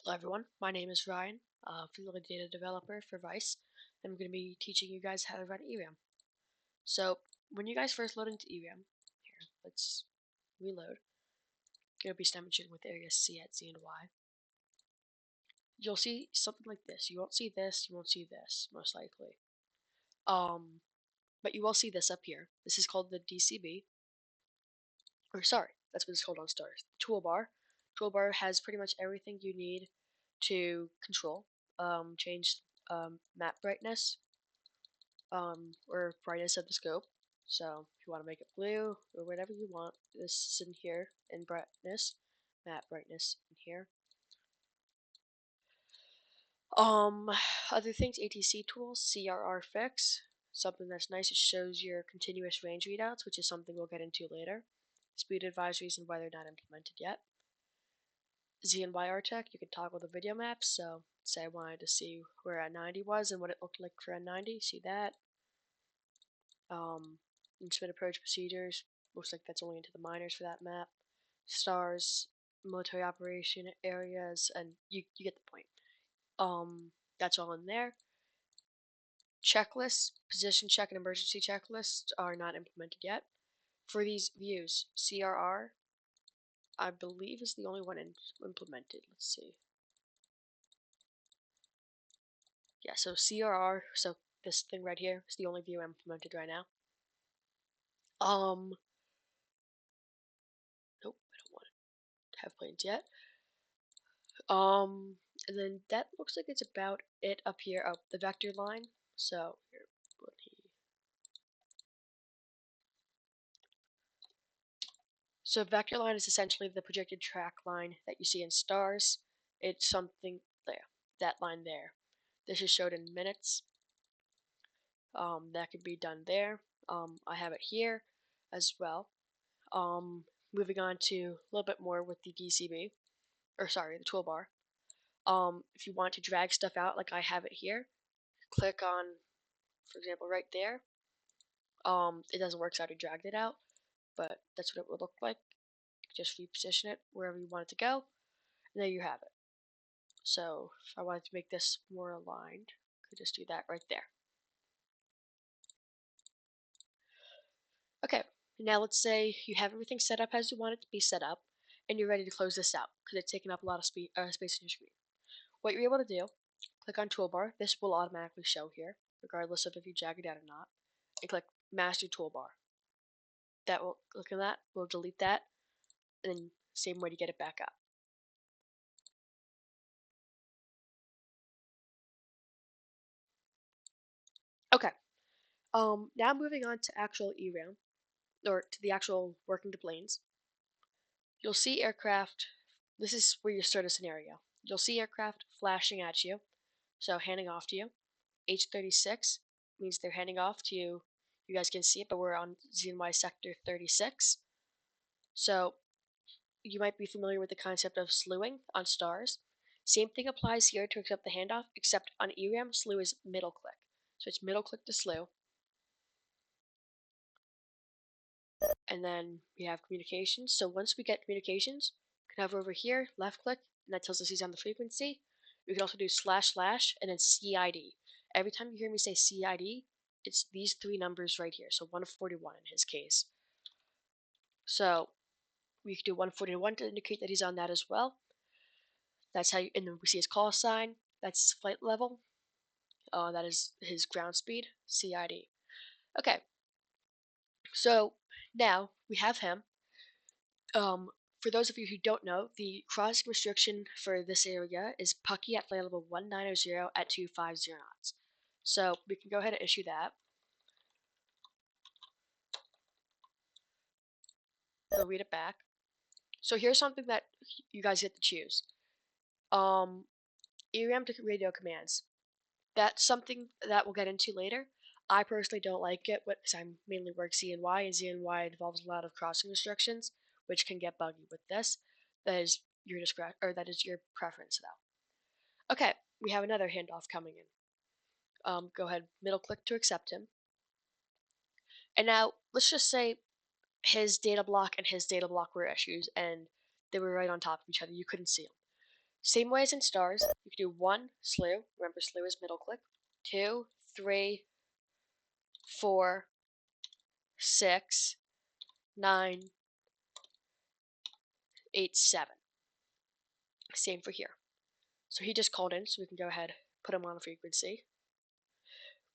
Hello everyone, my name is Ryan, field data developer for Vice, and I'm going to be teaching you guys how to run ERAM. So, when you guys first load into ERAM, here, let's reload. It'll be stemming with area C at Z and Y. You'll see something like this. You won't see this, you won't see this, most likely. But you will see this up here. This is called the DCB, or sorry, that's what it's called on Stars. Toolbar. Toolbar has pretty much everything you need to control, change map brightness, or brightness of the scope. So if you want to make it blue or whatever you want, this is in here in brightness, map brightness in here. Other things, ATC tools, CRR fix, something that's nice. It shows your continuous range readouts, which is something we'll get into later. Speed advisories and weather not implemented yet. Z and Y tech, you can toggle the video maps. So say I wanted to see where at 90 was and what it looked like for at 90. See that? Instrument approach procedures, looks like that's only into the minors for that map. Stars, military operation areas, and you get the point. That's all in there. Checklists, position check and emergency checklists are not implemented yet. For these views, CRR, I believe, is the only one implemented. Let's see. Yeah, so CRR, so this thing right here is the only view implemented right now. Nope, I don't want to have planes yet. And then that looks like it's about it up here. Oh, the vector line. So here, so vector line is essentially the projected track line that you see in stars. It's something there, that line there. This is showed in minutes. That could be done there. I have it here as well. Moving on to a little bit more with the DCB, or sorry, the toolbar. If you want to drag stuff out like I have it here, click on, for example, right there. It doesn't work, so I already dragged it out, but that's what it would look like. Just reposition it wherever you want it to go, and there you have it. So if I wanted to make this more aligned, I could just do that right there. Okay, now let's say you have everything set up as you want it to be set up, and you're ready to close this out because it's taking up a lot of space on your screen. What you're able to do, click on Toolbar. This will automatically show here, regardless of if you drag it out or not, and click Master Toolbar. That will click on that. We'll delete that, and then same way to get it back up. Okay. Now moving on to actual ERAM, or to the actual working the planes. You'll see aircraft. This is where you start a scenario. You'll see aircraft flashing at you, so handing off to you. H-36 means they're handing off to you. You guys can see it, but we're on ZNY sector 36. So you might be familiar with the concept of slewing on stars. Same thing applies here to accept the handoff, except on ERAM, slew is middle click. So it's middle click to slew. And then we have communications. So once we get communications, we can hover over here, left click, and that tells us he's on the frequency. We can also do // and then CID. Every time you hear me say CID, it's these three numbers right here. So 141 in his case. So we can do 141 to indicate that he's on that as well. That's how you, and then we see his call sign. That's flight level. That is his ground speed, CID. Okay, so now we have him. For those of you who don't know, the crossing restriction for this area is Pucky at flight level 1900 at 250 knots. So we can go ahead and issue that. We'll read it back. So here's something that you guys get to choose. ERAM to radio commands. That's something that we'll get into later. I personally don't like it because I mainly work ZNY, and ZNY involves a lot of crossing restrictions, which can get buggy with this. That is your discretion, or that is your preference, though. Okay, we have another handoff coming in. Go ahead, middle click to accept him. And now let's just say his data block and his data block were issues, and they were right on top of each other. You couldn't see them. Same way as in stars, you can do 1 slew, remember slew is middle click, 2, 3, 4, 6, 9, 8, 7. Same for here. So he just called in, so we can go ahead, put him on frequency.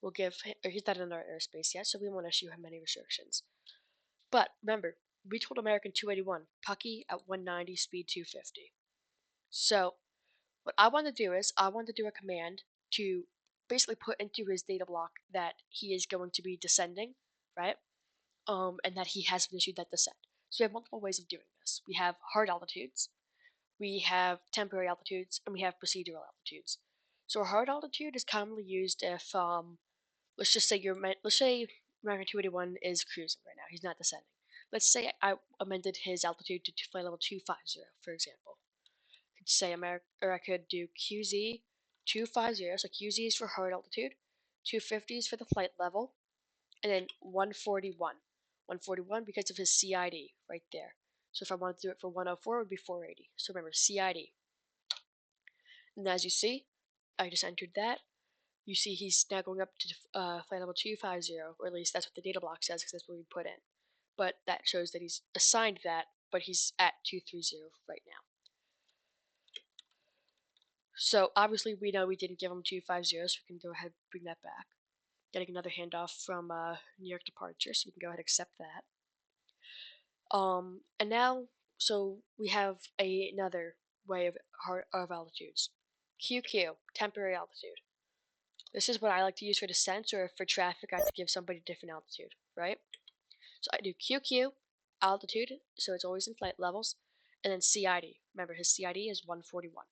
We'll give him, or he's not in our airspace yet, so we won't issue him any restrictions. But remember, we told American 281, Pucky at 190, speed 250. So what I want to do is, I want to do a command to basically put into his data block that he is going to be descending, right? And that he has been issued that descent. So we have multiple ways of doing this. We have hard altitudes, we have temporary altitudes, and we have procedural altitudes. So a hard altitude is commonly used if, let's just say let's say American 281 is cruising right now. He's not descending. Let's say I amended his altitude to flight level 250, for example. I could say I could do QZ 250. So QZ is for hard altitude, 250 is for the flight level, and then 141. 141 because of his CID right there. So if I wanted to do it for 104, it would be 480. So remember, CID. And as you see, I just entered that. You see he's now going up to flight level 250, or at least that's what the data block says, because that's what we put in. But that shows that he's assigned that, but he's at 230 right now. So obviously we know we didn't give him 250, so we can go ahead and bring that back. Getting another handoff from New York departure, so we can go ahead and accept that. And now, so we have another way of altitudes. QQ, temporary altitude. This is what I like to use for descent, or for traffic I have to give somebody a different altitude, right? So I do QQ, altitude, so it's always in flight levels, and then CID. Remember, his CID is 141.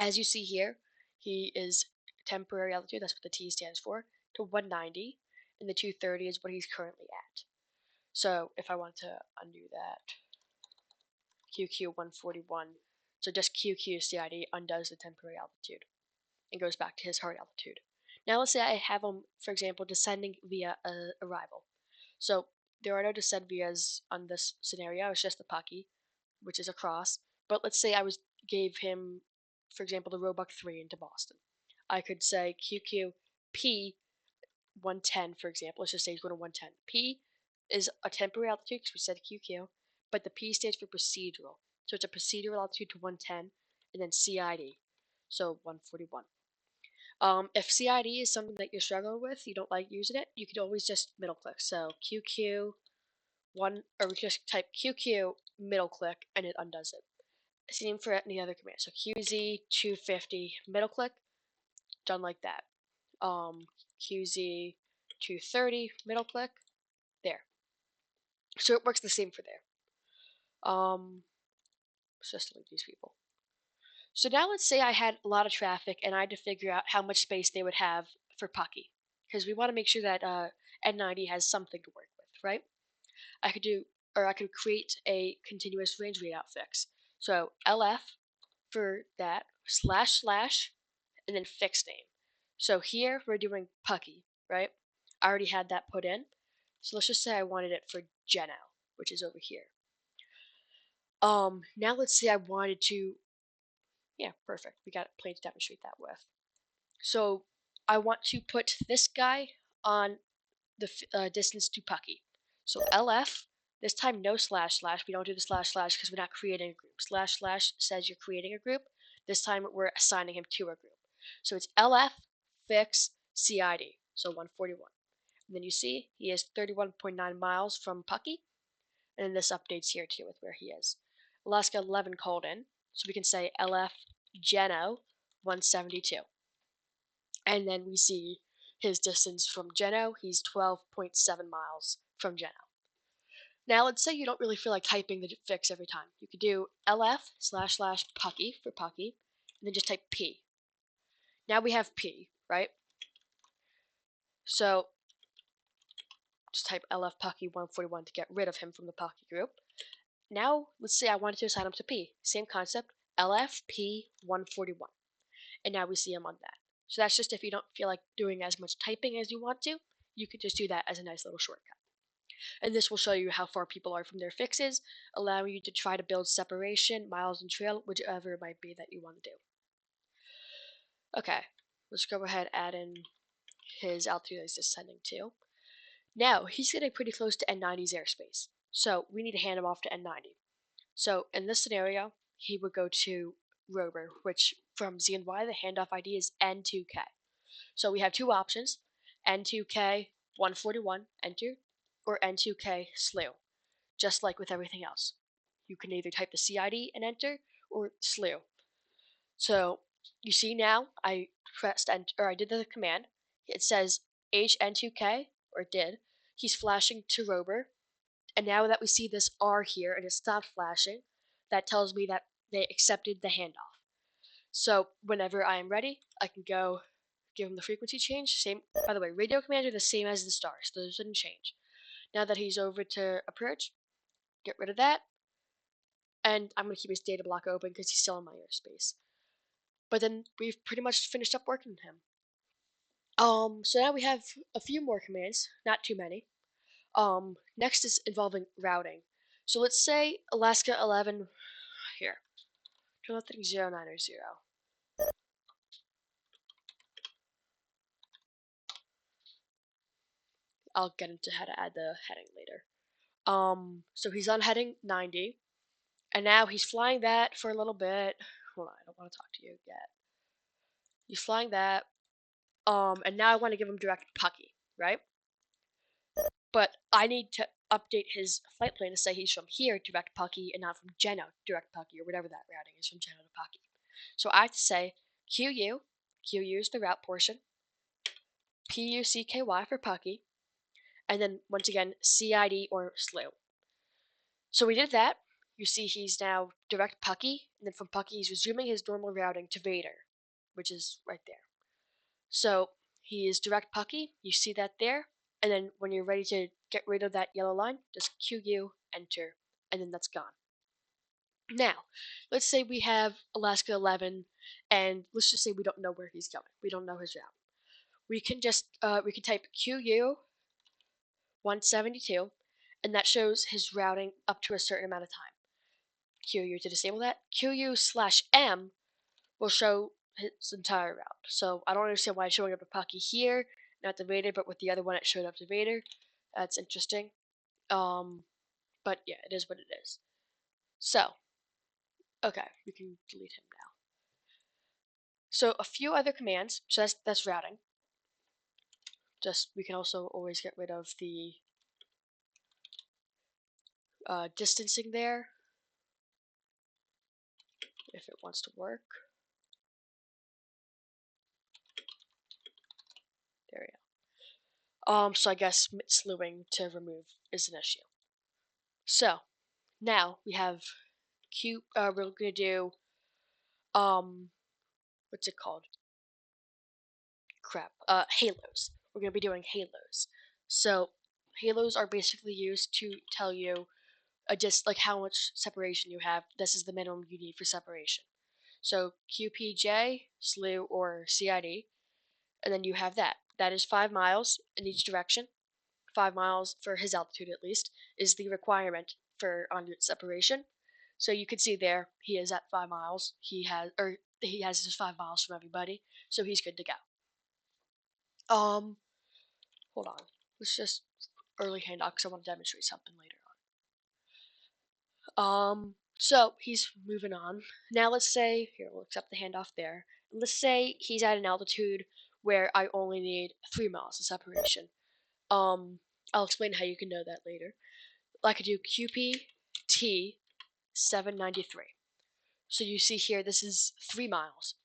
As you see here, he is temporary altitude, that's what the T stands for, to 190, and the 230 is what he's currently at. So if I want to undo that, QQ 141, so just QQ CID undoes the temporary altitude and goes back to his hard altitude. Now let's say I have him, for example, descending via arrival. So there are no descent vias on this scenario, it's just the Pucky, which is across. But let's say gave him, for example, the Roebuck 3 into Boston. I could say QQ P 110, for example. Let's just say he's going to 110. P is a temporary altitude because we said QQ, but the P stands for procedural. So it's a procedural altitude to 110, and then CID, so 141. If CID is something that you're struggling with, you don't like using it, you could always just middle click. So QQ one, or we just type QQ middle click and it undoes it. Same for any other command. So QZ 250 middle click, done like that. QZ 230 middle click, there. So it works the same for there. Just delete these people. So now let's say I had a lot of traffic and I had to figure out how much space they would have for Pucky, because we want to make sure that N90 has something to work with, right? I could create a continuous range readout fix. So LF for that, // and then fixed name. So here we're doing Pucky, right? I already had that put in. So let's just say I wanted it for Geno, which is over here. Now let's say I wanted to, yeah, perfect. We got a plane to demonstrate that with. So I want to put this guy on the distance to Pucky. So LF, this time no // we don't do the // because we're not creating a group. // says you're creating a group. This time we're assigning him to a group. So it's LF fix CID, so 141. And then you see he is 31.9 miles from Pucky, and then this updates here too with where he is. Alaska 11 called in, so we can say LF Geno 172. And then we see his distance from Geno, he's 12.7 miles from Geno. Now let's say you don't really feel like typing the fix every time. You could do LF // Pucky for Pucky, and then just type P. Now we have P, right? So just type LF Pucky 141 to get rid of him from the Pucky group. Now let's say I wanted to assign him to P. Same concept, LF P 141. And now we see him on that. So that's just if you don't feel like doing as much typing as you want to, you could just do that as a nice little shortcut. And this will show you how far people are from their fixes, allowing you to try to build separation, miles, and trail, whichever it might be that you want to do. Okay, let's go ahead and add in his altitude he's descending to. Now, he's getting pretty close to N90's airspace, so we need to hand him off to N90. So in this scenario, he would go to rover, which from Z and Y, the handoff ID is N2K. So we have two options, N2K 141, enter, or N2K slew, just like with everything else. You can either type the CID and enter, or slew. So you see now, I pressed enter, or I did the command. It says HN2K, or it did. He's flashing to rover, and now that we see this R here and it stopped flashing, that tells me that they accepted the handoff. So whenever I am ready, I can go give him the frequency change. Same, by the way, radio commands are the same as the stars, so those didn't change. Now that he's over to approach, get rid of that, and I'm going to keep his data block open because he's still in my airspace. But then we've pretty much finished up working with him. So now we have a few more commands, not too many. Next is involving routing. So let's say Alaska 11 here. Turn that thing 090. I'll get into how to add the heading later. So he's on heading 90, and now he's flying that for a little bit. Hold on, I don't want to talk to you yet. He's flying that, and now I want to give him direct Pucky, right? But I need to update his flight plan to say he's from here direct Pucky and not from Geno direct Pucky or whatever that routing is from Geno to Pucky. So I have to say QU is the route portion, PUCKY for Pucky, and then once again CID or slew. So we did that. You see he's now direct Pucky, and then from Pucky he's resuming his normal routing to Vader, which is right there. So he is direct Pucky, you see that there, and then when you're ready to get rid of that yellow line, just QU, enter, and then that's gone. Now, let's say we have Alaska 11, and let's just say we don't know where he's going. We don't know his route. We can just we can type QU 172, and that shows his routing up to a certain amount of time. QU to disable that. QU/M will show his entire route. So I don't understand why it's showing up a Pucky here, not the Vader, but with the other one it showed up to Vader. That's interesting. But yeah, it is what it is. So, okay, we can delete him now. So a few other commands. So that's routing. Just we can also always get rid of the distancing there if it wants to work. There we go. So I guess slewing to remove is an issue. So now we have we're gonna do what's it called? Crap. Halos. We're gonna be doing halos. So halos are basically used to tell you just like how much separation you have. This is the minimum you need for separation. So QPJ, slew, or CID, and then you have that. That is 5 miles in each direction. 5 miles for his altitude at least is the requirement for en route separation. So you can see there he is at 5 miles. He has his 5 miles from everybody, so he's good to go. Hold on. Let's just early handoff because I want to demonstrate something later on. So he's moving on. Now let's say, here, we'll accept the handoff there. Let's say he's at an altitude where I only need 3 miles of separation. I'll explain how you can know that later. I could do QPT 793. So you see here, this is 3 miles.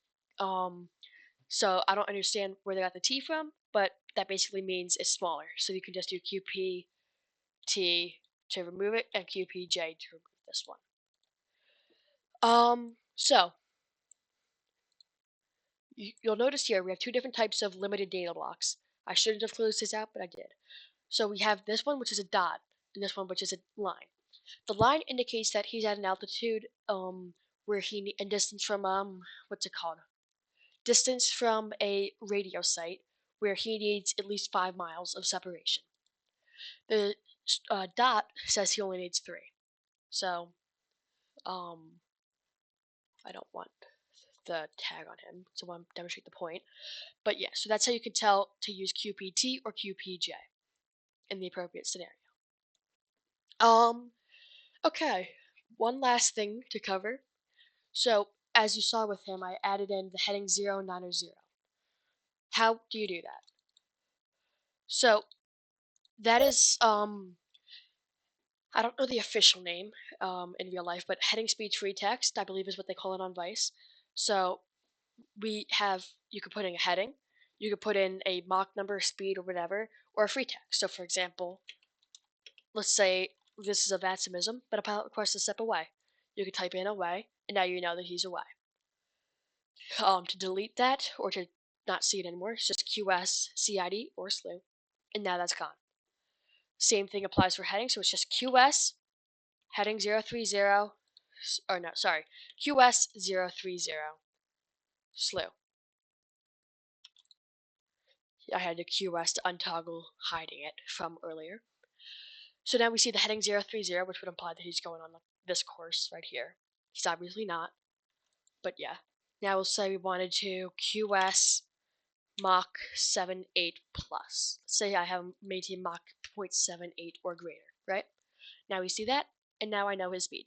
So I don't understand where they got the T from, but that basically means it's smaller. So you can just do QPT to remove it and QPJ to remove this one. So you'll notice here we have two different types of limited data blocks. I shouldn't have closed this out, but I did. So we have this one, which is a dot, and this one, which is a line. The line indicates that he's at an altitude where he and distance from what's it called? Distance from a radio site where he needs at least 5 miles of separation. The Dot says he only needs 3. So, um, I don't want the tag on him, so I want to demonstrate the point. But yeah, so that's how you can tell to use QPT or QPJ in the appropriate scenario. Okay, one last thing to cover. So, as you saw with him, I added in the heading 0, 9, or 0. How do you do that? So, that is, I don't know the official name in real life, but heading speech free text, I believe is what they call it on Vice. So, you could put in a heading, you could put in a Mach number, speed, or whatever, or a free text. So, for example, let's say this is a Vatsimism, but a pilot requests to step away. You could type in away, and now you know that he's away. To delete that or to not see it anymore, it's just QS, CID, or slew, and now that's gone. Same thing applies for heading, so it's just QS, heading 030, or no, sorry, QS 030, slew. I had to QS to untoggle hiding it from earlier. So now we see the heading 030, which would imply that he's going on this course right here. He's obviously not, but yeah. Now we'll say we wanted to QS Mach 78 plus. Let's say I have maintained Mach 0.78 or greater, right? Now we see that, and now I know his speed.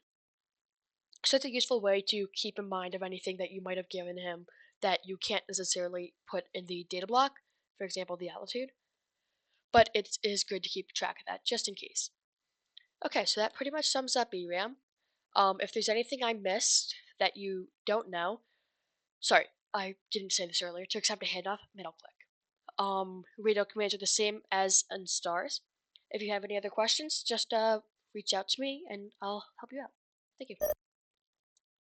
So it's a useful way to keep in mind of anything that you might have given him that you can't necessarily put in the data block, for example, the altitude, but it is good to keep track of that just in case. Okay, so that pretty much sums up ERAM. If there's anything I missed that you don't know, sorry, I didn't say this earlier, to accept a handoff, middle click. Radio commands are the same as in stars. If you have any other questions, just reach out to me and I'll help you out. Thank you.